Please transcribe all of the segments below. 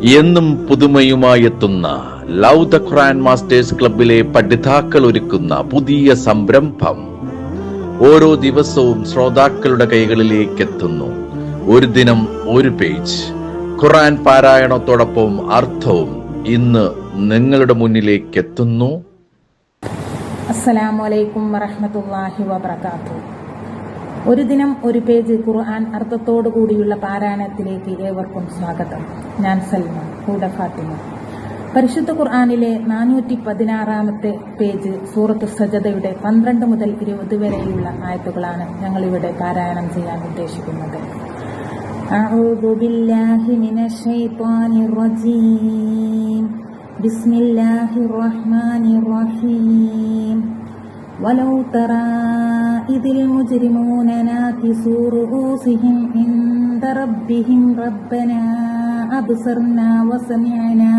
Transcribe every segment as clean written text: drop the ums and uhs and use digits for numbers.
എന്നും പുതുമയുമായെത്തുന്ന love the Quran masters ക്ലബിലെ പഠിതാക്കൾ ഒരുക്കുന്ന പുതിയ സംരംഭം ഓരോ ദിവസവും ശ്രോതാക്കളുടെ കൈകളിലേക്ക് എത്തുന്നു. ഒരു ദിനം ഒരു പേജ് ഖുർആൻ പാരായണത്തോടൊപ്പം അർത്ഥവും ഇന്ന് നിങ്ങളുടെ മുന്നിലേക്ക് എത്തുന്നു. അസ്സലാമു അലൈക്കും വറഹ്മത്തുള്ളാഹി വബറകാതുഹു. ഒരു ദിനം ഒരു പേജ് ഖുർആൻ അർത്ഥത്തോടു കൂടിയുള്ള പാരായണത്തിലേക്ക് ഏവർക്കും സ്വാഗതം. ഞാൻ സൽമ, കൂടെ ഫാത്തിമ. പരിശുദ്ധ ഖുർആനിലെ 416-ാമത്തെ പേജ് സൂറത്ത് സജദയുടെ 12 മുതൽ 20 വരെയുള്ള ആയത്തുകളാണ് ഞങ്ങളിവിടെ പാരായണം ചെയ്യാൻ ഉദ്ദേശിക്കുന്നത്. അഊദു ബില്ലാഹി മിനശ് ശൈത്വാനിർ റജീം. ബിസ്മില്ലാഹിർ റഹ്മാനിർ റഹീം. വലൗ തറാ ഇദിൽ മുജ്രിമൂന നാകിസൂ റൂസിഹിം ഇൻദ റബ്ബിഹിം റബ്ബനാ അബ്സർനാ വസമിഅനാ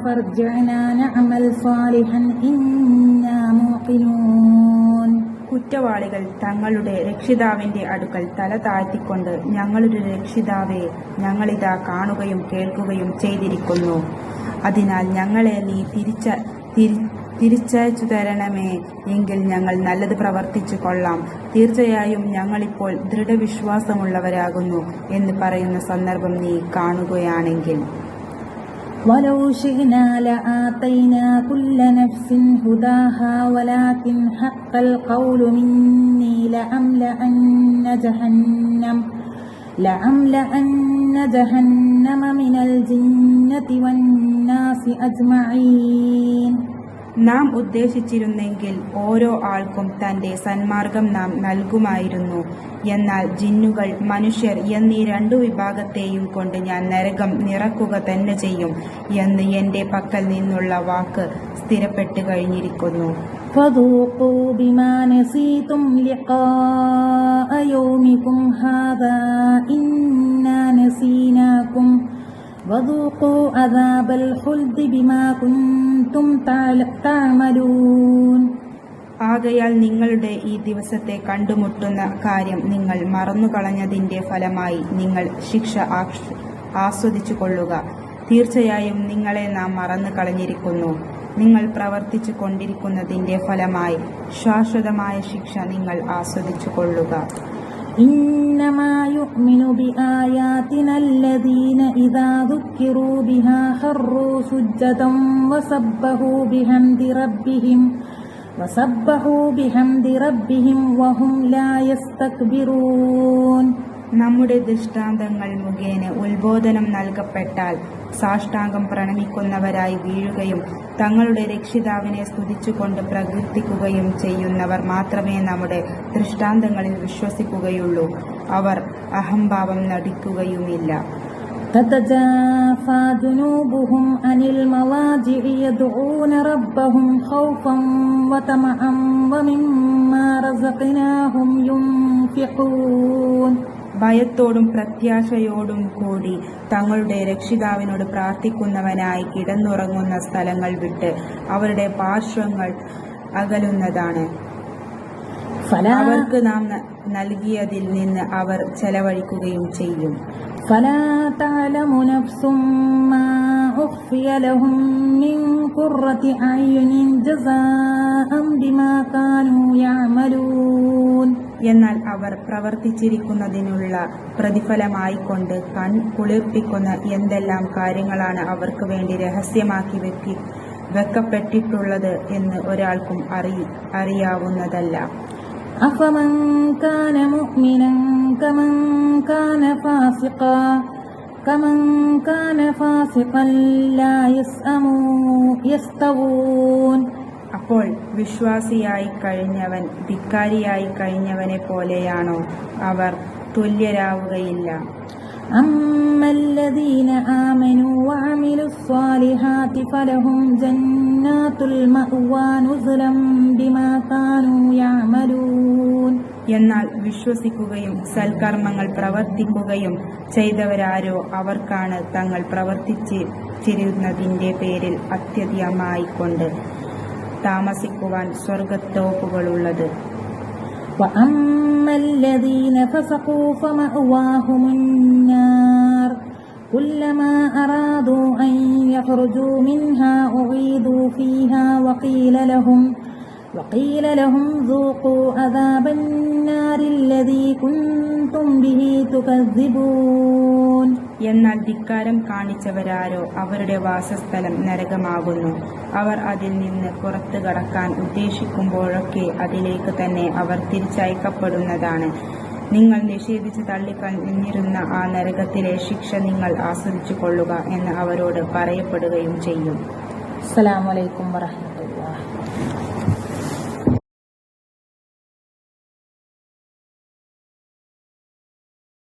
ഫർജിഅനാ നഅമൽ സാലിഹൻ ഇന്നാ മൂഖിനൂൻ. കുറ്റവാളികൾ തങ്ങളുടെ രക്ഷിതാവിന്റെ അടുക്കൽ തല താഴ്ത്തിക്കൊണ്ട്, ഞങ്ങളുടെ രക്ഷിതാവേ, ഞങ്ങളിതാ കാണുകയും കേൾക്കുകയും ചെയ്തിരിക്കുന്നു. അതിനാൽ ഞങ്ങളെ നീ തിരിച്ചയച്ചു തരണമേ, എങ്കിൽ ഞങ്ങൾ നല്ലത് പ്രവർത്തിച്ചു കൊള്ളാം. തീർച്ചയായും ഞങ്ങളിപ്പോൾ ദൃഢവിശ്വാസമുള്ളവരാകുന്നു എന്ന് പറയുന്ന സന്ദർഭം നീ കാണുകയാണെങ്കിൽ. വലൗ ശിഅ്നാ ലആതൈനാ കുല്ല നഫ്സിൻ ഹുദാഹാ വലാകിൻ ഹഖ്ഖൽ ഖൗലു മിന്നീ ലഅംലഅന്ന ജഹന്നമ മിനൽ ജിന്നതി വന്നാസി അജ്മഈൻ. നാം ഉദ്ദേശിച്ചിരുന്നെങ്കിൽ ഓരോ ആൾക്കും തന്റെ സന്മാർഗം നാം നൽകുമായിരുന്നു. എന്നാൽ ജിന്നുകൾ, മനുഷ്യർ എന്നീ 2 വിഭാഗത്തെയും കൊണ്ട് ഞാൻ നരകം നിറക്കുക തന്നെ ചെയ്യും എന്ന് എന്റെ പക്കൽ നിന്നുള്ള വാക്ക് സ്ഥിരപ്പെട്ടു കഴിഞ്ഞിരിക്കുന്നു. ഫദൂഖൂ ബിമാ നസീതും ലിഖാഅ യൗമികും ഹാദാ ഇന്നാ നസീനാകും വദൂഖൂ അദാബൽ ഖുൽദി ബിമാ കുൻതും തഅമലൂൻ. ആകയാൽ നിങ്ങളുടെ ഈ ദിവസത്തെ കണ്ടുമുട്ടുന്ന കാര്യം നിങ്ങൾ മറന്നുകളഞ്ഞതിന്റെ ഫലമായി നിങ്ങൾ ശിക്ഷ ആസ്വദിച്ചു കൊള്ളുക. തീർച്ചയായും നിങ്ങളെ നാം മറന്നു കളഞ്ഞിരിക്കുന്നു. നിങ്ങൾ പ്രവർത്തിച്ചു കൊണ്ടിരിക്കുന്നതിന്റെ ഫലമായി ശാശ്വതമായ ശിക്ഷ നിങ്ങൾ ആസ്വദിച്ചു കൊള്ളുക. ഇന്നമാ യുഅ്മിനു ബിആയാതിന അല്ലദീന ഇദാ ദുക്കിറൂ ബിഹാ ഖറൂ സുജ്ജദൻ വസബ്ബഹൂ ബിഹംദി റബ്ബിഹിം വഹും ലാ യസ്തക്ബിറൂൻ. നമ്മുടെ ദൃഷ്ടാന്തങ്ങൾ മുഖേന ഉത്ബോധനം നൽകപ്പെട്ടാൽ സാഷ്ടാംഗം പ്രണമിക്കുന്നവരായി വീഴുകയും തങ്ങളുടെ രക്ഷിതാവിനെ സ്തുതിച്ചുകൊണ്ട് പ്രകീർത്തിക്കുകയും ചെയ്യുന്നവർ മാത്രമേ നമ്മുടെ ദൃഷ്ടാന്തങ്ങളിൽ വിശ്വസിക്കുകയുള്ളൂ. അവർ അഹംഭാവം നടിക്കുകയുമില്ല. تتجافى جنوبهم عن المضاجع يدعون ربهم خوفا وطمعا ومما رزقناهم ينفقون. ഭയത്തോടും പ്രത്യാശയോടും കൂടി തങ്ങളുടെ രക്ഷിതാവിനോട് പ്രാർത്ഥിക്കുന്നവനായി കിടന്നുറങ്ങുന്ന സ്ഥലങ്ങൾ വിട്ട് അവരുടെ പാർശ്വങ്ങൾ അകലുന്നതാണ്. അവർക്ക് നാം നൽകിയതിൽ നിന്ന് അവർ ചെലവഴിക്കുകയും ചെയ്യും. فلا تعلم نفس ما أخفي لهم من قرة أعين جزاء بما كانوا يعملون. എന്നാൽ അവർ പ്രവർത്തിച്ചിരിക്കുന്നതിനുള്ള പ്രതിഫലമായിക്കൊണ്ട് കൺ കുളിർപ്പിക്കുന്ന എന്തെല്ലാം കാര്യങ്ങളാണ് അവർക്ക് വേണ്ടി രഹസ്യമാക്കി വെക്കപ്പെട്ടിട്ടുള്ളത് എന്ന് ഒരാൾക്കും അറിയാവുന്നതല്ല. أفمن كان مؤمنا كمن كان فاسقا لا يستوون. അപ്പോൾ വിശ്വാസിയായി കഴിഞ്ഞവൻ ധിക്കാരിയായി കഴിഞ്ഞവനെ പോലെയാണോ? അവർ തുല്യരാവുകയില്ല. أما الذين آمنوا وعملوا الصالحات فلهم جنات المأوى نزلا بما كانوا يعملون. എന്നാൽ വിശ്വസിക്കുകയും സൽക്കർമ്മങ്ങൾ പ്രവർത്തിക്കുകയും ചെയ്തവരാരോ അവർക്കാണ് തങ്ങൾ പ്രവർത്തിച്ചിരുന്നതിന്റെ പേരിൽ അത്യധികമായിക്കൊണ്ട് താമസിക്കുവാൻ സ്വർഗത്തോപ്പുകളുള്ളത്. وأما الذين فسقوا فمأواهم النار كلما أرادوا أن يخرجوا منها أعيدوا فيها وقيل لهم ذوقوا عذاب النار الذي كنتم به تكذبون. എന്നാൽ ധിക്കാരം കാണിച്ചവരാരോ അവരുടെ വാസസ്ഥലം നരകമാകുന്നു. അവർ അതിൽ നിന്ന് പുറത്തു കടക്കാൻ ഉദ്ദേശിക്കുമ്പോഴൊക്കെ അതിലേക്ക് തന്നെ അവർ തിരിച്ചയക്കപ്പെടുന്നതാണ്. നിങ്ങൾ നിഷേധിച്ച് തള്ളിക്കളഞ്ഞിരുന്ന ആ നരകത്തിലെ ശിക്ഷ നിങ്ങൾ ആസ്വദിച്ചു കൊള്ളുക എന്ന് അവരോട് പറയപ്പെടുകയും ചെയ്യും. അസ്സലാമു അലൈക്കും വറഹ്മത്തുള്ളാഹി.